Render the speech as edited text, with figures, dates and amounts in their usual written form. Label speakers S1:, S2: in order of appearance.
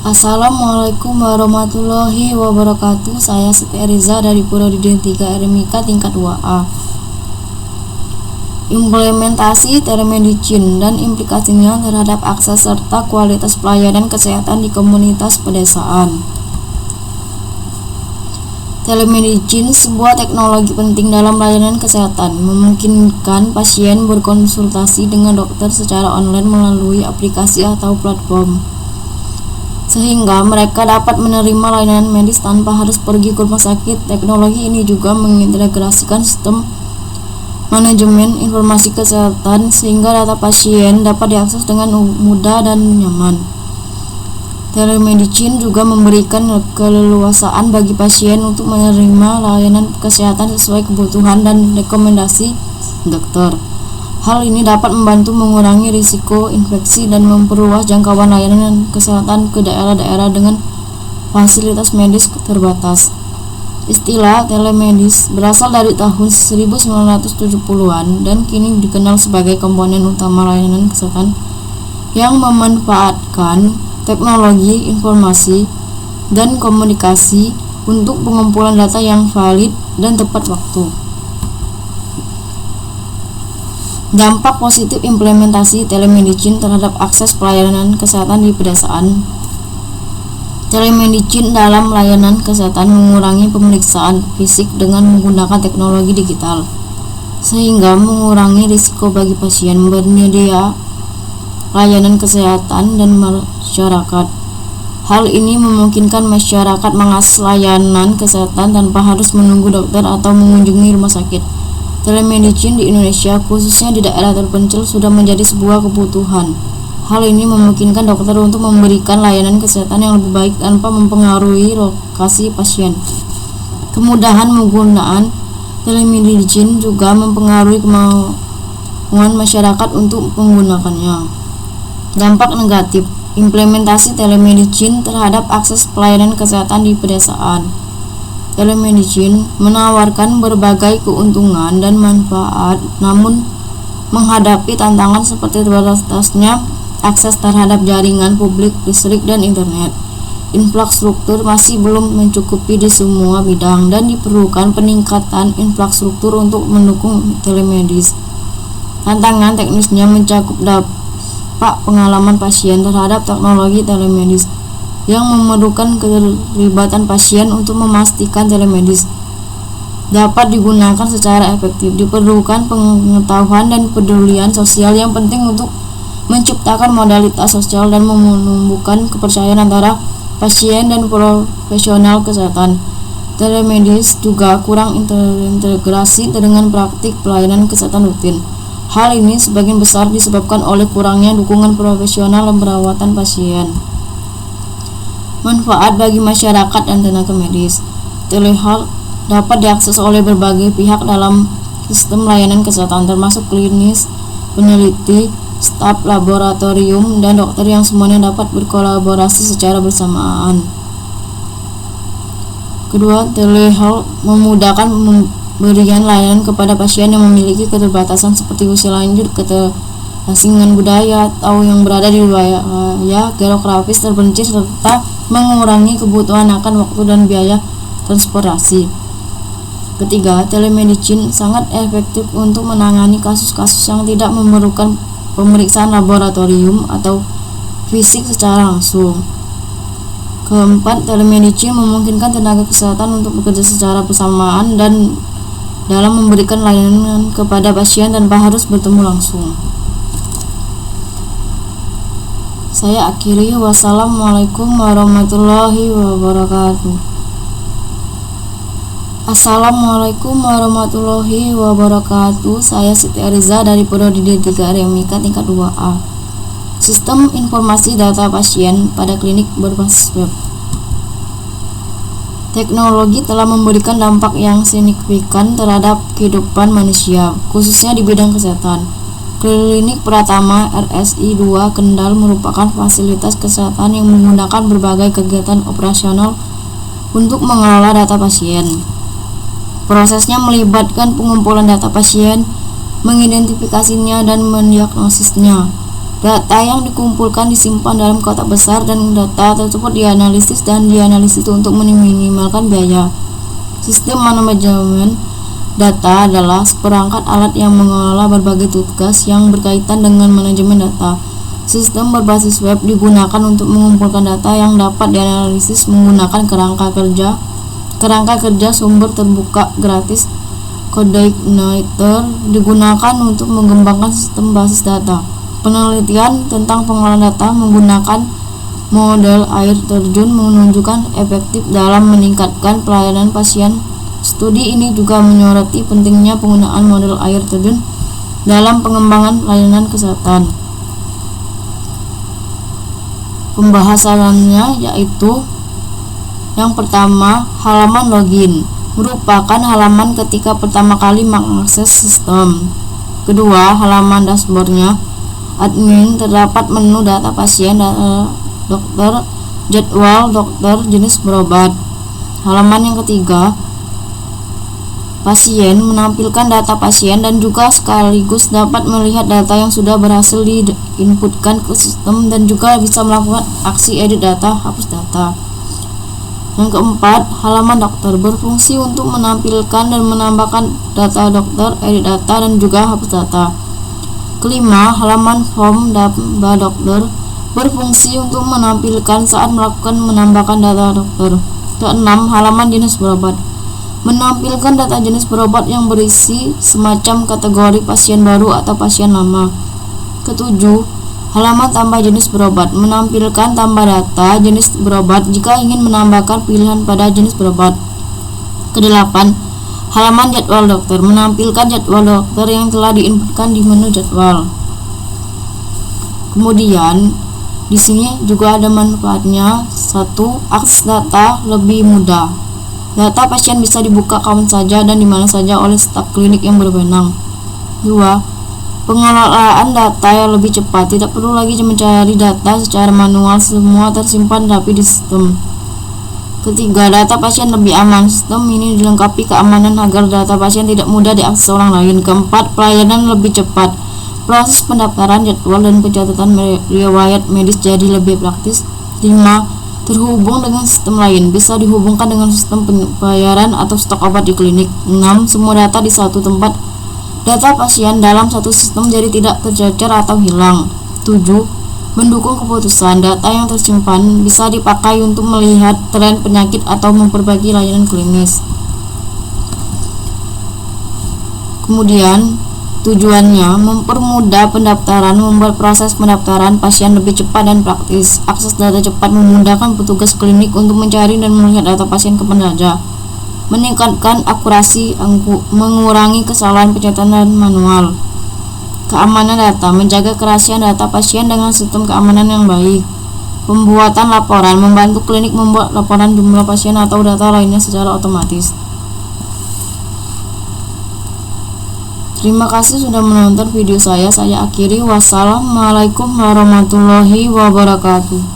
S1: Assalamualaikum warahmatullahi wabarakatuh. Saya Siti Eriza dari Prodi D3 RMIK tingkat 2A. Implementasi telemedicine dan implikasinya terhadap akses serta kualitas pelayanan kesehatan di komunitas pedesaan. Telemedicine sebuah teknologi penting dalam layanan kesehatan, memungkinkan pasien berkonsultasi dengan dokter secara online melalui aplikasi atau platform, sehingga mereka dapat menerima layanan medis tanpa harus pergi ke rumah sakit. Teknologi ini juga mengintegrasikan sistem manajemen informasi kesehatan sehingga data pasien dapat diakses dengan mudah dan nyaman. Telemedicine juga memberikan keleluasaan bagi pasien untuk menerima layanan kesehatan sesuai kebutuhan dan rekomendasi dokter. Hal ini dapat membantu mengurangi risiko infeksi dan memperluas jangkauan layanan kesehatan ke daerah-daerah dengan fasilitas medis terbatas. Istilah telemedis berasal dari tahun 1970-an dan kini dikenal sebagai komponen utama layanan kesehatan yang memanfaatkan teknologi informasi dan komunikasi untuk pengumpulan data yang valid dan tepat waktu. Dampak positif implementasi telemedicine terhadap akses pelayanan kesehatan di pedesaan. Telemedicine dalam layanan kesehatan mengurangi pemeriksaan fisik dengan menggunakan teknologi digital, sehingga mengurangi risiko bagi pasien, penyedia layanan kesehatan, dan masyarakat. Hal ini memungkinkan masyarakat mengakses layanan kesehatan tanpa harus menunggu dokter atau mengunjungi rumah sakit. Telemedicine di Indonesia, khususnya di daerah terpencil, sudah menjadi sebuah kebutuhan. Hal ini memungkinkan dokter untuk memberikan layanan kesehatan yang lebih baik tanpa mempengaruhi lokasi pasien. Kemudahan penggunaan telemedicine juga mempengaruhi kemauan masyarakat untuk menggunakannya. Dampak negatif implementasi telemedicine terhadap akses pelayanan kesehatan di pedesaan. Telemedicine menawarkan berbagai keuntungan dan manfaat, namun menghadapi tantangan seperti terbatasnya akses terhadap jaringan publik, listrik, dan internet. Infrastruktur masih belum mencukupi di semua bidang dan diperlukan peningkatan infrastruktur untuk mendukung telemedis. Tantangan teknisnya mencakup dampak pengalaman pasien terhadap teknologi telemedis yang memerlukan keterlibatan pasien untuk memastikan telemedis dapat digunakan secara efektif. Diperlukan pengetahuan dan pedulian sosial yang penting untuk menciptakan modalitas sosial dan menumbuhkan kepercayaan antara pasien dan profesional kesehatan. Telemedis juga kurang integrasi dengan praktik pelayanan kesehatan rutin. Hal ini sebagian besar disebabkan oleh kurangnya dukungan profesional dan perawatan pasien. Manfaat bagi masyarakat dan tenaga medis. Telehealth dapat diakses oleh berbagai pihak dalam sistem layanan kesehatan, termasuk klinis, peneliti, staf laboratorium, dan dokter yang semuanya dapat berkolaborasi secara bersamaan. Kedua, telehealth memudahkan pemberian layanan kepada pasien yang memiliki keterbatasan seperti usia lanjut, keterlambatan budaya, atau yang berada di wilayah geografis terpencil, serta mengurangi kebutuhan akan waktu dan biaya transportasi. Ketiga, telemedicine sangat efektif untuk menangani kasus-kasus yang tidak memerlukan pemeriksaan laboratorium atau fisik secara langsung. Keempat, telemedicine memungkinkan tenaga kesehatan untuk bekerja secara bersamaan dan dalam memberikan layanan kepada pasien tanpa harus bertemu langsung. Saya akhiri. Wassalamualaikum warahmatullahi wabarakatuh. Assalamualaikum warahmatullahi wabarakatuh. Saya Siti Eriza dari Prodi D3 RMIK tingkat 2A. Sistem informasi data pasien pada klinik berbasis web. Teknologi telah memberikan dampak yang signifikan terhadap kehidupan manusia, khususnya di bidang kesehatan. Klinik Pratama RSI 2 Kendal merupakan fasilitas kesehatan yang menggunakan berbagai kegiatan operasional untuk mengelola data pasien. Prosesnya melibatkan pengumpulan data pasien, mengidentifikasinya, dan mendiagnosisnya. Data yang dikumpulkan disimpan dalam kotak besar dan data tersebut dianalisis itu untuk meminimalkan biaya. Sistem manajemen data adalah seperangkat alat yang mengelola berbagai tugas yang berkaitan dengan manajemen data. Sistem berbasis web digunakan untuk mengumpulkan data yang dapat dianalisis menggunakan kerangka kerja sumber terbuka gratis. Codeigniter digunakan untuk mengembangkan sistem basis data. Penelitian tentang pengolahan data menggunakan model air terjun menunjukkan efektif dalam meningkatkan pelayanan pasien. Studi ini juga menyoroti pentingnya penggunaan model air terjun dalam pengembangan layanan kesehatan. Pembahasannya yaitu yang pertama, halaman login merupakan halaman ketika pertama kali mengakses sistem. Kedua, halaman dashboardnya. Admin terdapat menu data pasien, data dokter, jadwal dokter, jenis berobat. Halaman yang ketiga, pasien menampilkan data pasien dan juga sekaligus dapat melihat data yang sudah berhasil diinputkan ke sistem dan juga bisa melakukan aksi edit data, hapus data. Yang keempat, halaman dokter berfungsi untuk menampilkan dan menambahkan data dokter, edit data, dan juga hapus data. Kelima, halaman form data dokter berfungsi untuk menampilkan saat melakukan menambahkan data dokter. Keenam, halaman jenis berobat menampilkan data jenis berobat yang berisi semacam kategori pasien baru atau pasien lama. Ketujuh, halaman tambah jenis berobat menampilkan tambah data jenis berobat jika ingin menambahkan pilihan pada jenis berobat. Kedelapan, halaman jadwal dokter menampilkan jadwal dokter yang telah diinputkan di menu jadwal. Kemudian di sini juga ada manfaatnya. 1. Akses data lebih mudah. Data pasien bisa dibuka kapan saja dan di mana saja oleh staf klinik yang berwenang. 2. Pengelolaan data yang lebih cepat. Tidak perlu lagi mencari data secara manual, semua tersimpan rapi di sistem. Ketiga, data pasien lebih aman. Sistem ini dilengkapi keamanan agar data pasien tidak mudah diakses orang lain. Keempat, pelayanan lebih cepat. Proses pendaftaran, jadwal, dan pencatatan riwayat medis jadi lebih praktis. 5. Terhubung dengan sistem lain. Bisa dihubungkan dengan sistem pembayaran atau stok obat di klinik. 6. Semua data di satu tempat. Data pasien dalam satu sistem jadi tidak tercecer atau hilang. 7. Mendukung keputusan. Data yang tersimpan bisa dipakai untuk melihat tren penyakit atau memperbaiki layanan klinis. Kemudian tujuannya mempermudah pendaftaran, membuat proses pendaftaran pasien lebih cepat dan praktis. Akses data cepat memudahkan petugas klinik untuk mencari dan melihat data pasien kapan saja. Meningkatkan akurasi, mengurangi kesalahan pencatatan manual. Keamanan data, menjaga kerahasiaan data pasien dengan sistem keamanan yang baik. Pembuatan laporan, membantu klinik membuat laporan jumlah pasien atau data lainnya secara otomatis. Terima kasih sudah menonton video saya. Saya akhiri. Wassalamualaikum warahmatullahi wabarakatuh.